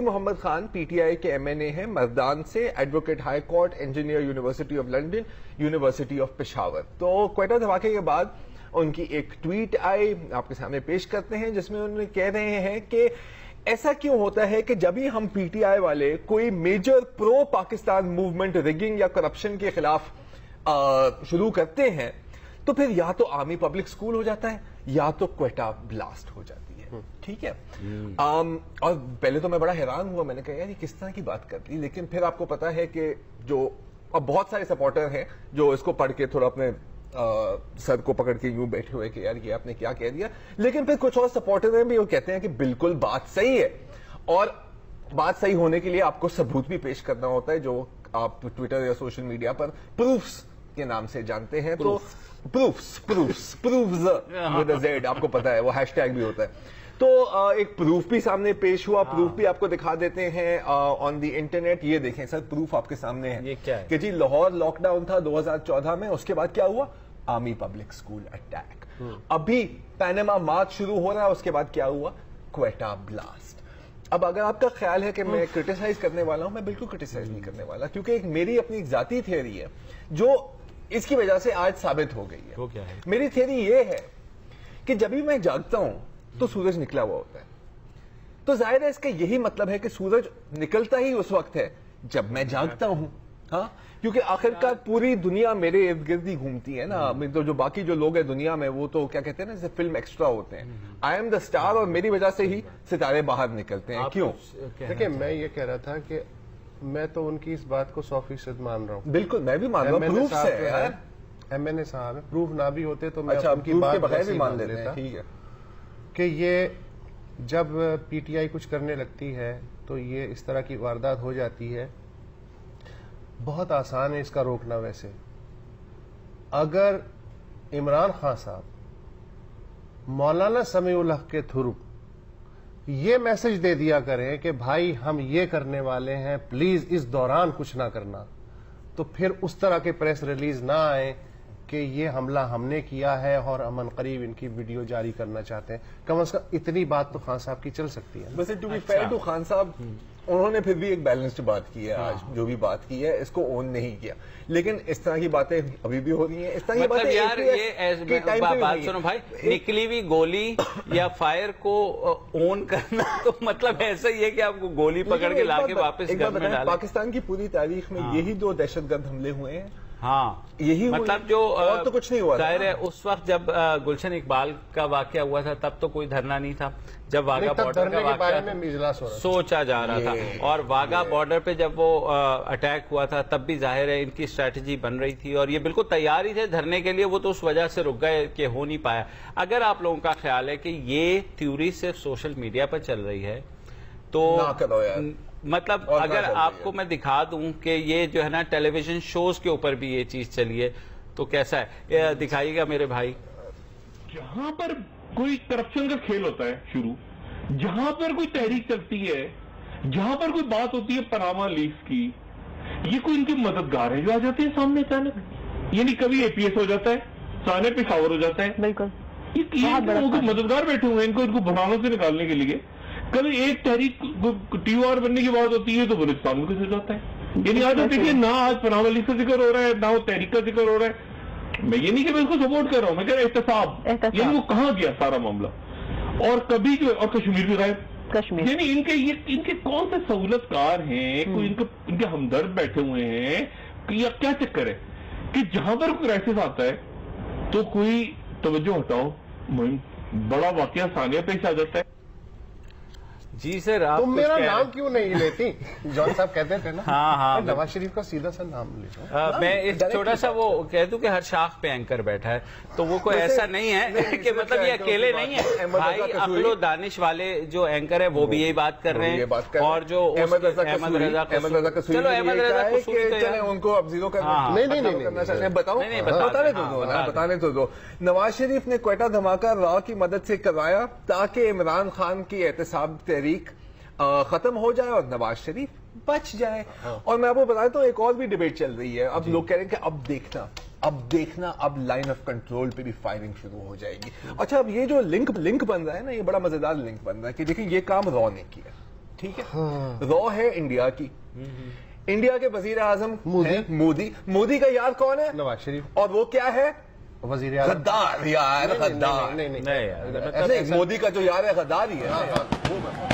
Muhammad Khan P T I کے MNA ہیں مردان سے, advocate high court, engineer university of London, university of Peshawar. تو کوئٹہ دھماکے کے بعد ان کی ایک ٹویٹ آئی, آپ کے سامنے پیش کرتے ہیں, جس میں انہوں نے کہہ رہے ہیں کہ ایسا کیوں ہوتا ہے کہ جب ہی ہم پی ٹی آئی والے کوئی میجر پرو پاکستان موومنٹ ریگنگ یا کرپشن کے خلاف شروع کرتے ہیں تو پھر یا تو آرمی پبلک اسکول ہو جاتا ہے یا تو کوئٹہ بلاسٹ ہو جاتی ہے. ٹھیک ہے. اور پہلے تو میں بڑا حیران ہوا, میں نے کہا یار یہ کس طرح کی بات کر دی, لیکن پھر آپ کو پتا ہے کہ جو اب بہت سارے سپورٹر ہیں جو اس کو پڑھ کے تھوڑا اپنے سر کو پکڑ کے یوں بیٹھے ہوئے کہ یار یہ آپ نے کیا کہہ دیا, لیکن پھر کچھ اور سپورٹر ہیں بھی وہ کہتے ہیں کہ بالکل بات صحیح ہے, اور بات صحیح ہونے کے لیے آپ کو ثبوت بھی پیش کرنا ہوتا ہے جو آپ ٹویٹر یا سوشل میڈیا پر پروفس کے نام سے جانتے ہیں. تو پروفز آپ کو پتا ہے وہ ہیش ٹیگ بھی ہوتا ہے. تو ایک پروف بھی سامنے پیش ہوا, پروف بھی آپ کو دکھا دیتے ہیں آن دی انٹرنیٹ. یہ دیکھیں سر, پروف آپ کے سامنے ہے کہ جی لاہور لاک ڈاؤن تھا 2014 میں, اس کے بعد کیا ہوا, آرمی پبلک اسکول اٹیک. ابھی پیناما مارچ شروع ہو رہا ہے, اس کے بعد کیا ہوا, کوئٹہ بلاسٹ. اب اگر آپ کا خیال ہے کہ میں کرٹیسائز کرنے والا ہوں, میں بالکل کرٹیسائز نہیں کرنے والا, کیونکہ ایک میری اپنی ذاتی تھیوری ہے جو اس کی وجہ سے آج ثابت ہو گئی ہے. کیا ہے میری تھیوری یہ ہے کہ جب بھی میں جاگتا ہوں تو سورج نکلا ہوا ہوتا ہے, تو ظاہر ہے اس کا یہی مطلب ہے کہ سورج نکلتا ہی اس وقت ہے جب میں جاگتا ہوں. ہاں, کیونکہ آخرکار پوری دنیا میرے ارد گرد ہی گھومتی ہے نا. تو جو باقی جو لوگ ہیں دنیا میں وہ تو کیا کہتے ہیں نا, جیسے فلم ایکسٹرا ہوتے ہیں. آئی ایم دا اسٹار, اور میری وجہ سے ہی ستارے باہر نکلتے ہیں. کیوں؟ دیکھیں میں یہ کہہ رہا تھا کہ میں تو ان کی اس بات کو 100% مان رہا ہوں. بالکل میں بھی مان رہا ہوں, پروف سے. MNA صاحب ہے, پروف نہ بھی ہوتے تو میں ان کی بات بغیر بھی مان لیتا. ٹھیک ہے کہ یہ جب پی ٹی آئی کچھ کرنے لگتی ہے تو یہ اس طرح کی واردات ہو جاتی ہے. بہت آسان ہے اس کا روکنا. ویسے اگر عمران خان صاحب مولانا سمیع الحق کے تھرو یہ میسج دے دیا کریں کہ بھائی ہم یہ کرنے والے ہیں, پلیز اس دوران کچھ نہ کرنا, تو پھر اس طرح کے پریس ریلیز نہ آئے کہ یہ حملہ ہم نے کیا ہے اور ہم عنقریب ان کی ویڈیو جاری کرنا چاہتے ہیں. کم از کم اتنی بات تو خان صاحب کی چل سکتی ہے. ویسے to be fair to Khan Sahib, انہوں نے پھر بھی ایک بیلنسڈ بات کی ہے. آج جو بھی بات کی ہے اس کو اون نہیں کیا, لیکن اس طرح کی باتیں ابھی بھی ہو رہی ہیں. اس طرح کی باتیں یار یہ بات سنو بھائی, نکلی ہوئی گولی یا فائر کو اون کرنا تو مطلب ایسا ہی ہے کہ آپ کو گولی پکڑ کے لا کے واپس گھر میں ڈالیں. پاکستان کی پوری تاریخ میں یہی 2 دہشت گرد حملے ہوئے ہیں. ہاں یہی مطلب جو اور تو کچھ نہیں ہوا. ظاہر ہے اس وقت جب گلشن اقبال کا واقعہ ہوا تھا تب تو کوئی دھرنا نہیں تھا, جب واگا بارڈر کا واقعہ سوچا جا رہا تھا, اور واگا بارڈر پہ جب وہ اٹیک ہوا تھا تب بھی ظاہر ہے ان کی اسٹریٹجی بن رہی تھی اور یہ بالکل تیار ہی تھے دھرنے کے لیے. وہ تو اس وجہ سے رک گئے کہ ہو نہیں پایا. اگر آپ لوگوں کا خیال ہے کہ یہ تھیوری صرف سوشل میڈیا پر چل رہی ہے تو مطلب اگر آپ کو میں دکھا دوں کہ یہ جو ہے نا ٹیلی ویژن شوز کے اوپر بھی یہ چیز چلی ہے تو کیسا ہے, دکھائیے گا میرے بھائی. جہاں پر کوئی کرپشن کا کھیل ہوتا ہے شروع, جہاں پر کوئی تحریک چلتی ہے, جہاں پر کوئی بات ہوتی ہے پاناما لیکس کی, یہ کوئی ان کے مددگار ہیں جو آ جاتے ہیں سامنے اچانک. یعنی کبھی APS ہو جاتا ہے, سانے پشاور ہو جاتا ہے. بالکل یہ مددگار بیٹھے ہوئے ہیں ان کو بھرانوں سے نکالنے کے لیے. کبھی ایک تحریک TOR بننے کی بات ہوتی ہے تو بلوچستان میں کس جاتا ہے. یعنی آج دیکھیے نہ آج پاناما لیکس کا ذکر ہو رہا ہے نہ وہ تحریک کا ذکر ہو رہا ہے. میں یہ نہیں کہ میں اس کو سپورٹ کر رہا ہوں, میں کہہ رہا احتساب, یعنی وہ کہاں گیا سارا معاملہ. اور کبھی جو اور کشمیر بھی غائب. یعنی ان کے کون سے سہولت کار ہیں, کوئی ان کے ہمدرد بیٹھے ہوئے ہیں, یا کیا چکر ہے کہ جہاں پر کوئی کرائسس آتا ہے تو کوئی توجہ ہٹاؤ, بڑا واقعہ سامنے پیش آ جاتا ہے. جی سر, تم میرا نام کیوں نہیں لیتی؟ جان صاحب کہتے تھے نا. ہاں نواز شریف کا سیدھا سا نام لے. میں ایک چھوٹا سا وہ کہہ دوں کہ ہر شاخ پہ اینکر بیٹھا ہے, تو وہ کوئی ایسا نہیں ہے کہ مطلب یہ اکیلے نہیں ہے بھائی. عقل و دانش والے جو اینکر ہے وہ بھی یہی بات کر رہے ہیں, اور جو احمد رضا چلو احمد رضا ان کو اب زیرو کرنا بتانے تو دو. نواز شریف نے کوئٹہ دھماکہ را کی مدد سے کروایا تاکہ عمران خان کی احتساب تحریک ختم ہو جائے اور نواز شریف بچ جائے. اور میں آپ کو بتاتا ہوں ایک اور بھی ڈیبیٹ چل رہی ہے. اب لوگ کہہ رہے ہیں کہ اب دیکھنا اب لائن آف کنٹرول پہ بھی فائرنگ شروع ہو جائے گی. اچھا, اب یہ جو لنک بن رہا ہے نا, یہ بڑا مزیدار لنک بن رہا ہے کہ دیکھیں یہ کام را نے کیا, ٹھیک ہے، رو ہے انڈیا کی. انڈیا کے وزیر اعظم مودی کا یار کون ہے؟ نواز شریف. اور وہ کیا ہے؟ وزیر اعظم. غدار یار، غدار. نہیں یار مودی کا جو یار ہے غدار ہی ہے.